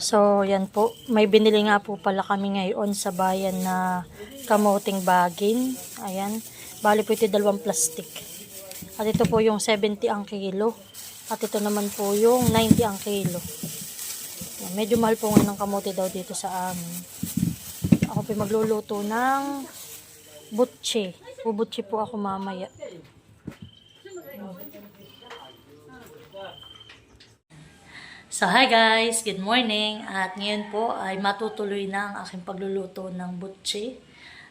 So, yan po. May binili nga po pala kami ngayon sa bayan na kamuting bagin. Ayan. Bali po ito 2 plastic. At ito po yung 70 ang kilo. At ito naman po yung 90 ang kilo. Ayan. Medyo mahal po ngayon ng kamote daw dito sa amin. Ako po magluluto ng butche. Bubutche po ako mamaya. So, hi guys! Good morning! At ngayon po ay matutuloy na ang aking pagluluto ng butche.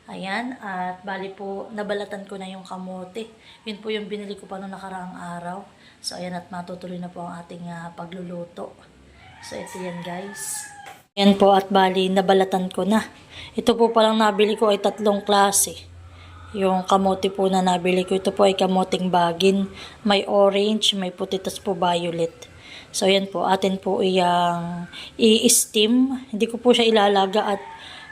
Ayan, at bali po, nabalatan ko na yung kamote. Yun po yung binili ko pa noong nakaraang araw. So, ayan, at matutuloy na po ang ating pagluluto. So, ito yan guys. Ayan po, at bali, nabalatan ko na. Ito po palang nabili ko ay 3 klase. Yung kamote po na nabili ko, ito po ay kamoting bagin. May orange, may puti, tas po violet. So, ayan po, atin po iyang i-steam. Hindi ko po siya ilalaga at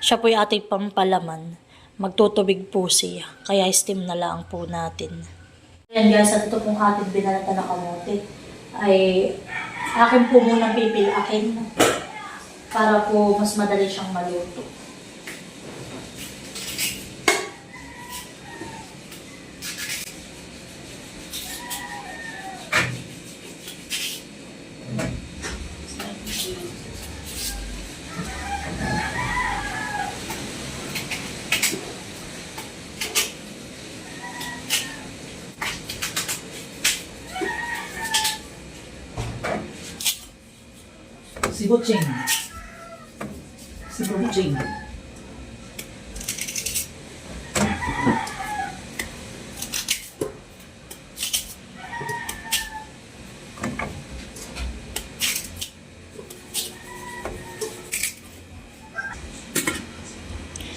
siya po yung ating pampalaman. Magtutubig po siya. Kaya steam na lang po natin. Ayan guys, at ito pong ating binalata na kamote ay akin po munang pipilakin para po mas madali siyang maluto. Si Butching. Si Butching.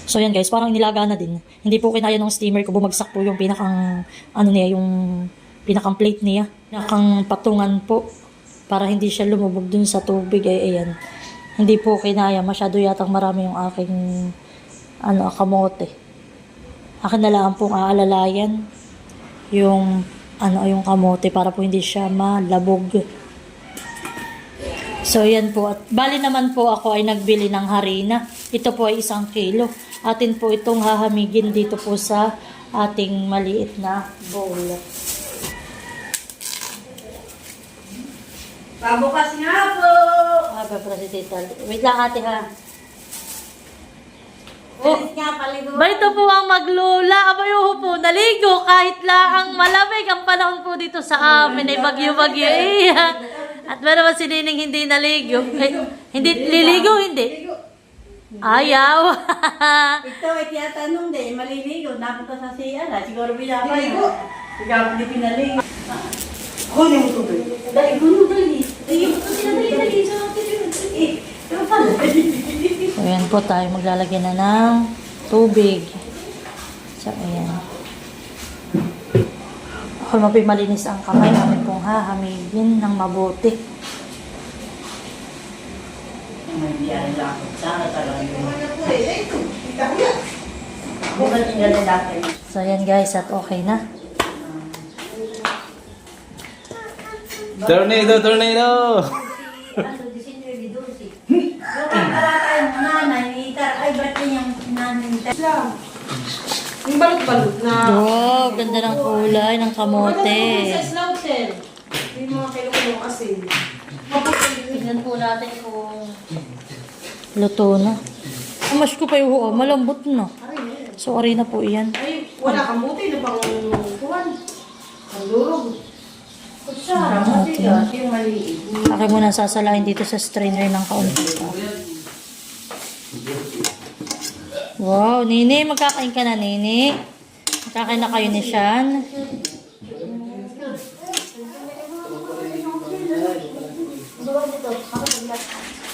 So yan guys, parang nilaga na din. Hindi po kinaya ng steamer ko, bumagsak po yung pinakang ano niya, yung pinakang plate niya, pinakang patungan po para hindi siya lumubog dun sa tubig. Ay ayan. Hindi po kinaya, masyado yatang marami yung aking kamote. Akin na lang pong aalalayan yung yung kamote para po hindi siya malabog. So yan po, at bali naman po ako ay nagbili ng harina. Ito po ay 1 kilo. Atin po itong hahamigin dito po sa ating maliit na bowl. Pabukas nga po! Si Tita. Wait lang ate ha. Alis nga paligo. Ito po ang maglula. Abayo po, naligo kahit lang malamig ang panahon po dito sa amin ay bagyo-bagyo. At meron naman si Nining hindi naligo. Hindi liligo, hindi. Ayaw. Ito ay tiyatanong din, maliligo. Napunta sa siya na. Siguro pinapaligo. Siguro hindi pinaligo. Kunin mo tubig. Dali, kunin mo dali. Dali mo dali. So, ayan po tayo. Maglalagyan na ng tubig. So, ayan. Ako mapimalinis ang kamay. Amin pong hahamigin ng mabuti. So, ayan guys. At okay na. Tornado, tornado! Yung balot-balot na. Wow, ganda ng kulay ng kamote. Yung mga kilo-kilo kasi. Tignan po natin kung luto na. Ang mash ko pa yung malambot na. So, ari na po iyan. Ay, wala kang buti na pang kuwan. Ang durog. Kutsara, matigas, yung maliit. Akin muna sasalahin dito sa strainer ng kaunti. Wow, Nini, magkakain ka na, Nini. Magkakain na kayo ni Sean.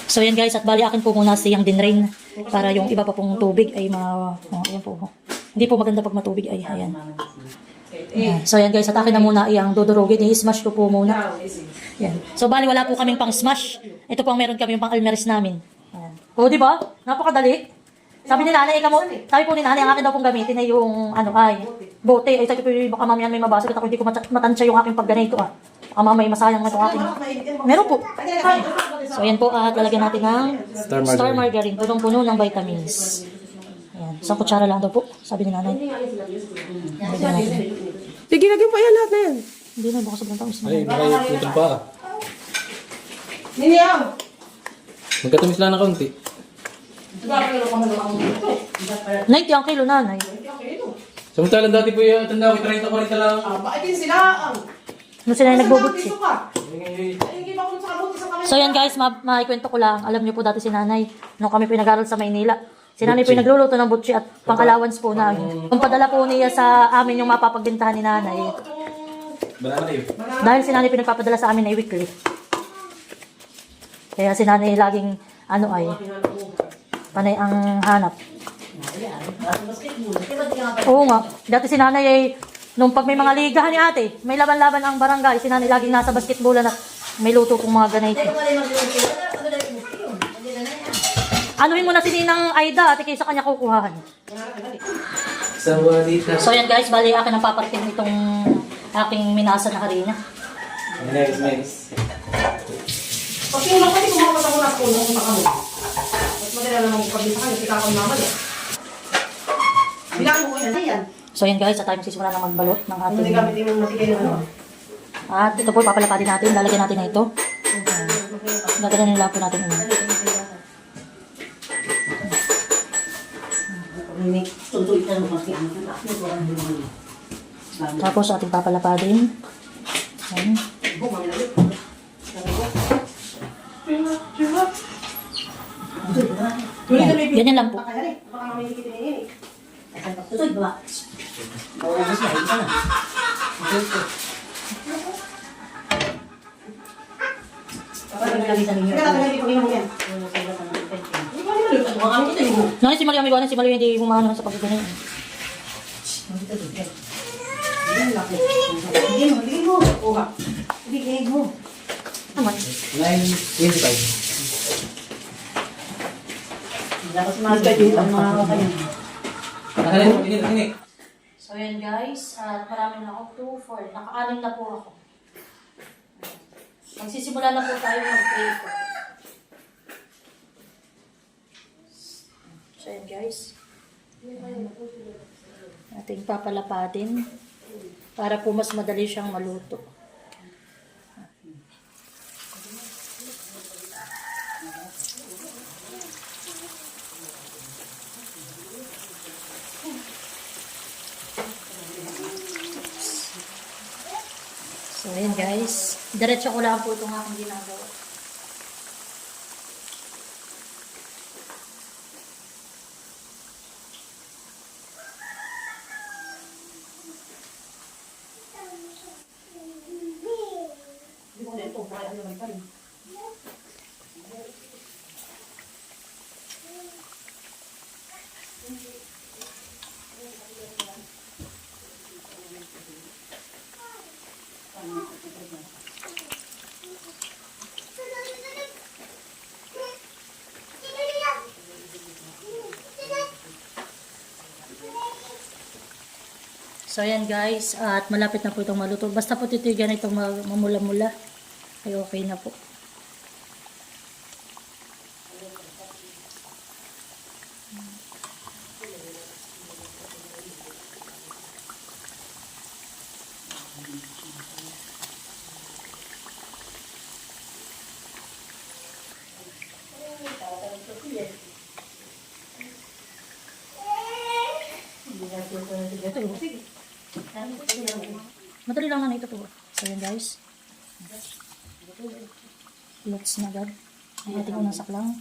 So yan guys, at bali akin po muna siyang dinrain para yung iba pa pong tubig ay ayan po. Hindi po maganda pag matubig ay ayan. So yan guys, at akin na muna iyang dudurugin. I-smash ko po muna. Yan. So bali wala po kaming pang smash. Ito po ang meron kami yung pang almeris namin. Ayan. O di ba? Napakadali. Sabi ni nanay, sabi po ni nanay, ang akin daw pong gamitin ay yung bote. Ay sabi ko, baka mamaya may mabasag at ako hindi ko matansya yung aking pagganito. Baka mamaya masayang itong aking. Meron po. So, ayan po at lalagyan natin ng Star star margarine. Punong-puno ng vitamins. Ayan. Isang kutsara lang daw po, sabi ni nanay. Lagyan natin. Sige, lagyan pa yan lahat na yan. Hindi na, baka sobrang tamis Ay, na. baka putol pa. Niniyaw! Magkatamis lang na kaunti. 90 ang kilo, nanay. Samantalang dati po yung tanda ko, 30 pa rin lang. Bakit din sila? Ano sila yung nagbubutsi? Ay, hindi ba kung sa kabuti sa kanila? So yan guys, maikwento ko lang. Alam niyo po dati si nanay, nung kami pinag-aral sa Maynila, si nanay po yung nagluluto ng butchi at pang-allowance po namin. Kung padala po niya sa amin yung mapapagbentahan ni nanay, Banana yun. dahil si nanay pinagpapadala sa amin ay weekly. Kaya si nanay laging, panay ang hanap. Oo nga, dati si nanay ay, nung pag may mga ligahan ni ate, may laban-laban ang barangay, si nanay laging nasa basketballan at may luto kong mga ganito. Anuhin mo na si Ninang Aida at ikay sa kanya kukuhahan. Sa dito. So yan guys, bali akin ang paparating itong aking minasa na harina. Nice. Pag yung lang kasi kumakas ako na puno kung makamo. Mas madala naman kung pag-isa kayo, sika akong naman eh. Bilangan mo ko yan. So yan guys, sa time sisimula na magbalot ng Hindi ating... gamit yung matigay na ano. At ito po, papalapatin natin, lalagyan natin na ito. Lalagyan nila po natin ito. Tapos ating papalapatin. Ayan. Ganyan lang po. Baka mamay dikit ini. Nani si Maria Amigo, si Maria hindi bumano sa pagganyan. Naman. 9:25. So yan guys, at marami na ako, 2, 4, naka-anim na po ako. Magsisimula na po tayo mag-pray po. So yan guys, ating papalapatin para po mas madali siyang maluto. So, ayan guys. Diretso ko lang po itong aking ginagawa. So, ayan guys. At malapit na po itong maluto. Basta po titigan itong mamula-mula. Ay okay na po. Madali lang na ito po. So yan guys. Lots na agad. Ang ating unang saklang.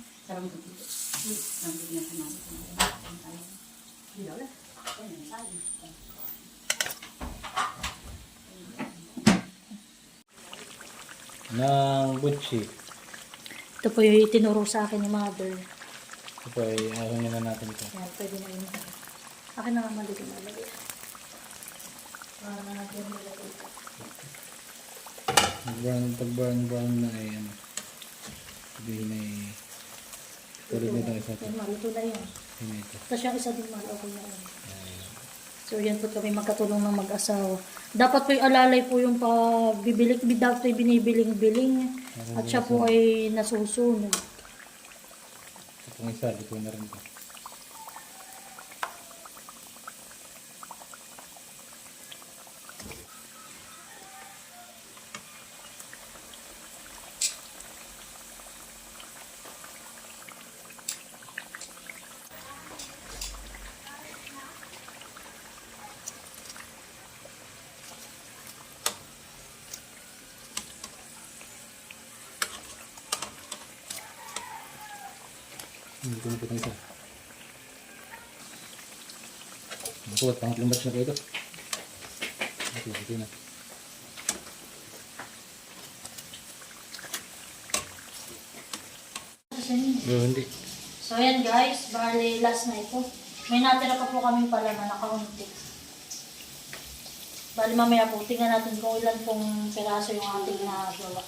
Ng butchi. Ito po yung itinuro sa akin ni mother. Ito po ay ahon na natin ito. Yan, pwede na yun. Akin na nga malitin na lagay. Para na natin nilagay ito. Pag-brown na ay ano. Sabihin ay tulad nito isa ito. Yan, maluto na yun. Yun ito. Tapos yung isa din mahal, okay na yun. So, yan po kami magkatulong ng mag-asawa. Dapat po alalay po yung pagbibiling, dapat po binibiling-biling. At siya po ay nasusunod. Itong isa, dito na rin ko. Dito na po itong isa. Ako, at pangatlong batch na po ito. Ito na. Hindi. So, ayan guys. Bali, last na ito. May natira pa po kaming palaman na kaunti. Bali, mamaya po, tingnan natin kung ilan pong piraso yung ating nagawa.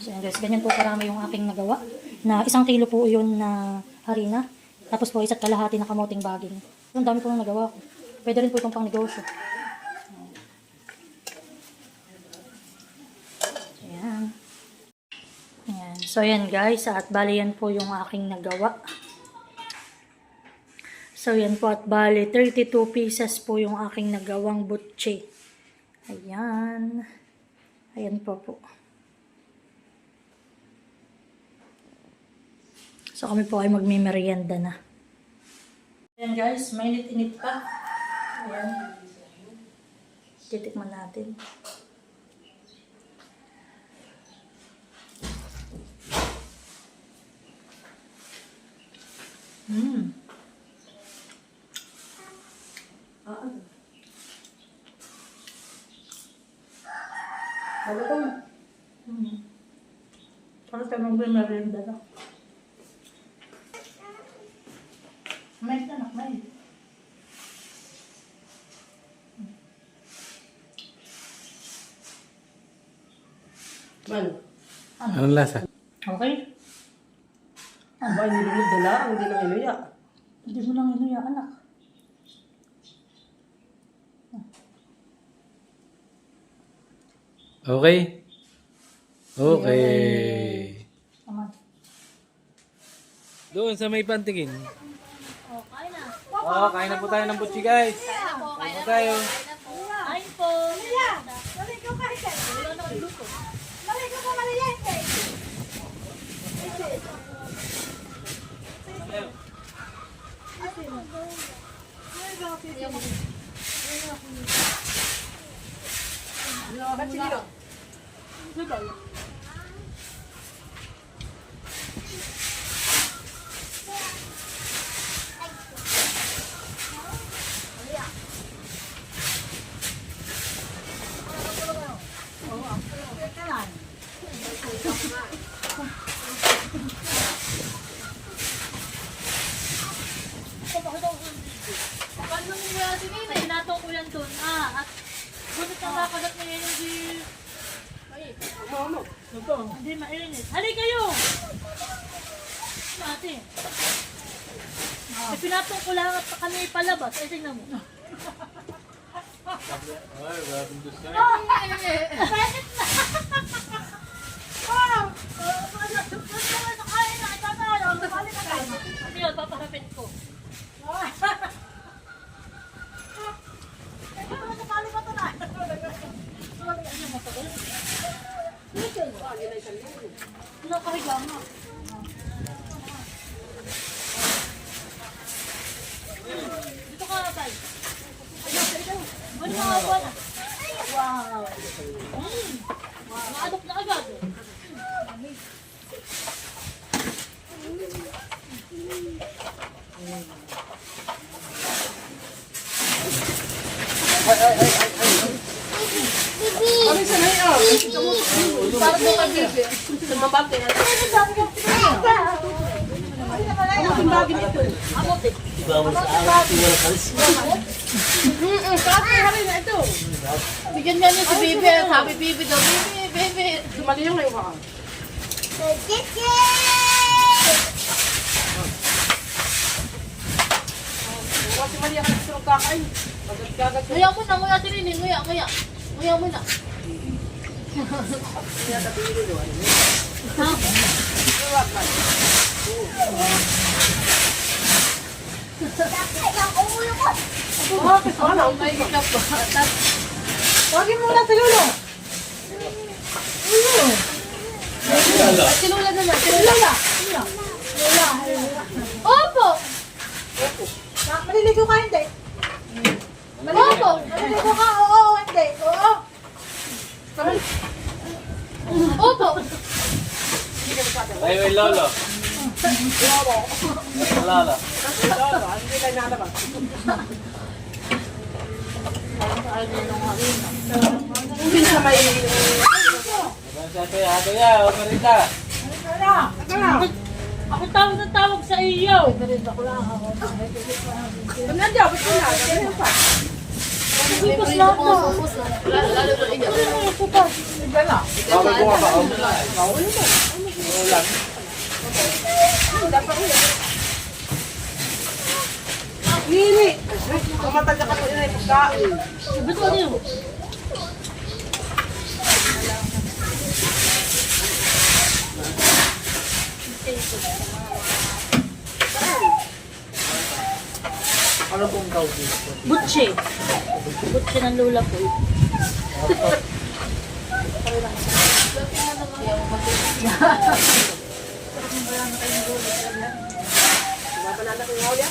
So yan guys, ganyan po karami yung aking nagawa. Na 1 kilo po yun na harina. Tapos po 1 kalahati na kamoting baging. Ang dami po nang nagawa ko. Pwede rin po itong pang negosyo. Ayan. Ayan. So yan guys, at bali yan po yung aking nagawa. So yan po, at bali 32 pieces po yung aking nagawang butche. Ayan. Ayan po po. So kami po ay magmimerienda na. Ayan guys, mainit-init pa. Ayan. Titikman natin. Parang tayo magmimerienda na. Mais na, mais. Anong lasa? Okay. Ba, nilulod na lang, hindi na iluya. Hindi mo nang inuya, anak. Okay? Okay. Aman. Doon sa may pantingin. Okay na. Oh, kain na po tayo ng butchi guys. Kain po tayo. Kain po. Pag nung si Nina, hinatong ko yan doon. At bunot ang kakagat niya yung di... Hindi mainit. Hali kayo! Ate. Pinatong ko lang at kami palabas. Ay, tingnan mo. Ay, maraming gusto. Bakit na? Wow! Ano yun, paparapin ko. Nakahiga nga. Dito ka, Bay. Ano mga buwan na? Wow. Wow. Naadok na agad. Ano sa na yun? Para mo ka bibi. Sumabate na. Ano ang bagay nito? Kasi hari na ito. Bigyan nga niya si Bibi. Sabi Bibi daw, Bibi, Bibi. Sumali yung ngayon ka. Kasi mali ang gusto ng kakain. Gagat-gagat. Nguya mo na, nguya si Rini. Nguya, nguya. Nguya mo na. Bakit? Ano? May hikap ba? Tawagin mo na si Lolo. At si Lola naman. Si Lola. Opo. Maliligo ka, hindi. Opo. Maliligo ka, oo, hindi. Oo. Opo. Ay, may lolo. Lolo. Hindi tayo nalabas. Hindi sa may... Ate ya, Marita. Ako tawag na tawag sa iyo. Nandiyan, ba't ko na? Ganyan pa. Pupus lang to. Lalo na iyak. Iba na. Bakit ko nga ba? Dapat ko yan. Hili! Kumatanda ka pa yun ay pagkain. Ba't ano yun? Ano pong tawag dito? Butche. Butche ng lola ko.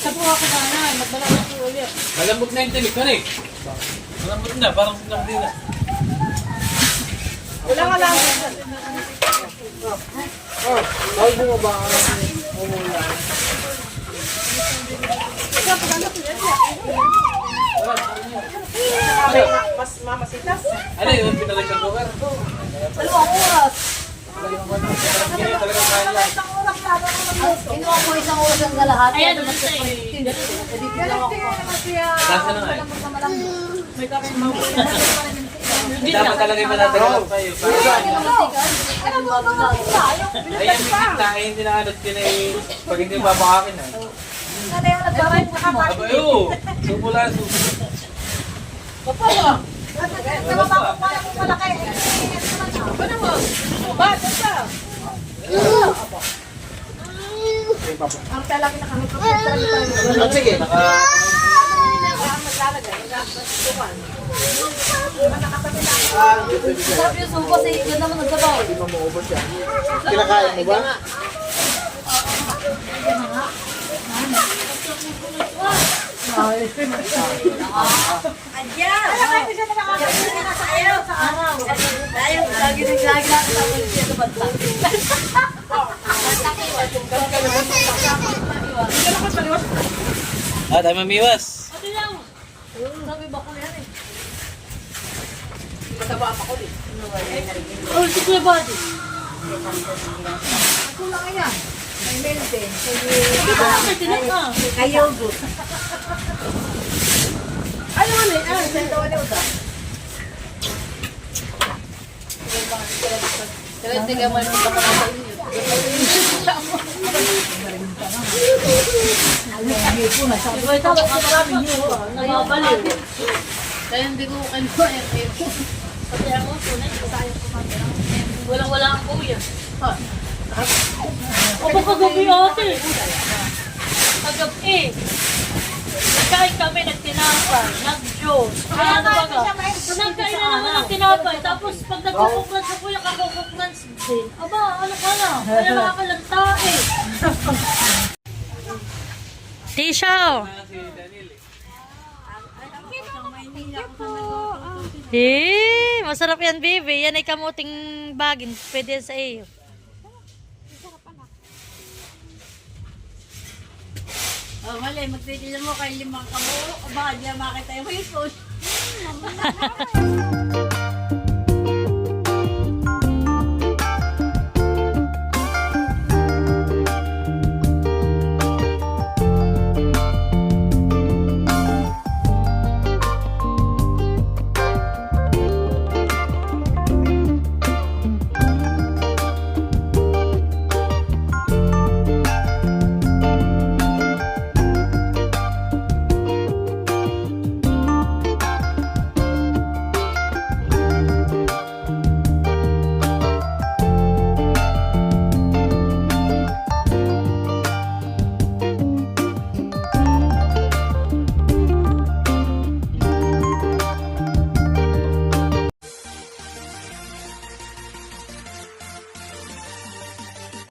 Sa buha ko sana, magbalala ko ulit. Malambot na yung tinik ko eh. Malambot na, parang sinang din na. Wala ka lang. Mas mamasitas. Ano yun? Pinalagyan ko ka? Dalawang oras. Talagang kaya lang. Kinuha ko isang oras ang lahat. Ayan, naman sa iyo. Nasa na nga eh. May kapit mo. Dapat talaga yung matatagal ako sa'yo. Ay, yung bigit na, ay hindi na anot yun ay pag hindi babakakin eh. Aba yun, subo lang, subo. Sige, Sabi yung suko sa yun naman nagsabaw. kinakain mo ba? Adyan! Alam mo, siya nakakasya na sa ayaw sa araw. Dahil lagi natin sa polisiya sa bansa. Ah, tayo mamiwas. Ate lang. Sabi ba ko yan eh. Mataba ang makulit. Oh, si Kuya Buddy. Kulang yan. May maintain. Hindi ko lang may tinik ka. Kayogo. Ano man eh? Ano? Sento ka niyo Kaya hindi ka man yung baka sa inyo. Iba ito, maraming yun. Nababaliw. Kaya hindi ko kinuha yung aircon. Pati ako, tunay, sayang ko man. Walang-wala ang kuya. O pagkagabi ate. Paggabi. Nagkain kami, nagtinapay, nag-Diyos. Kaya ano ba ka? Nagkain na naman ng tinapay. Tapos pag nagkukuklans sa kuya, kakukuklans din. Aba, ano ka na? Kaya nakakalanta eh. Tisha! Thank you po. Masarap yan, baby. Yan ay kamuting bagin. Pwede yan sa iyo. Oh, mali, magtitigil mo kay limang kamo. Baka di makita yung hipon.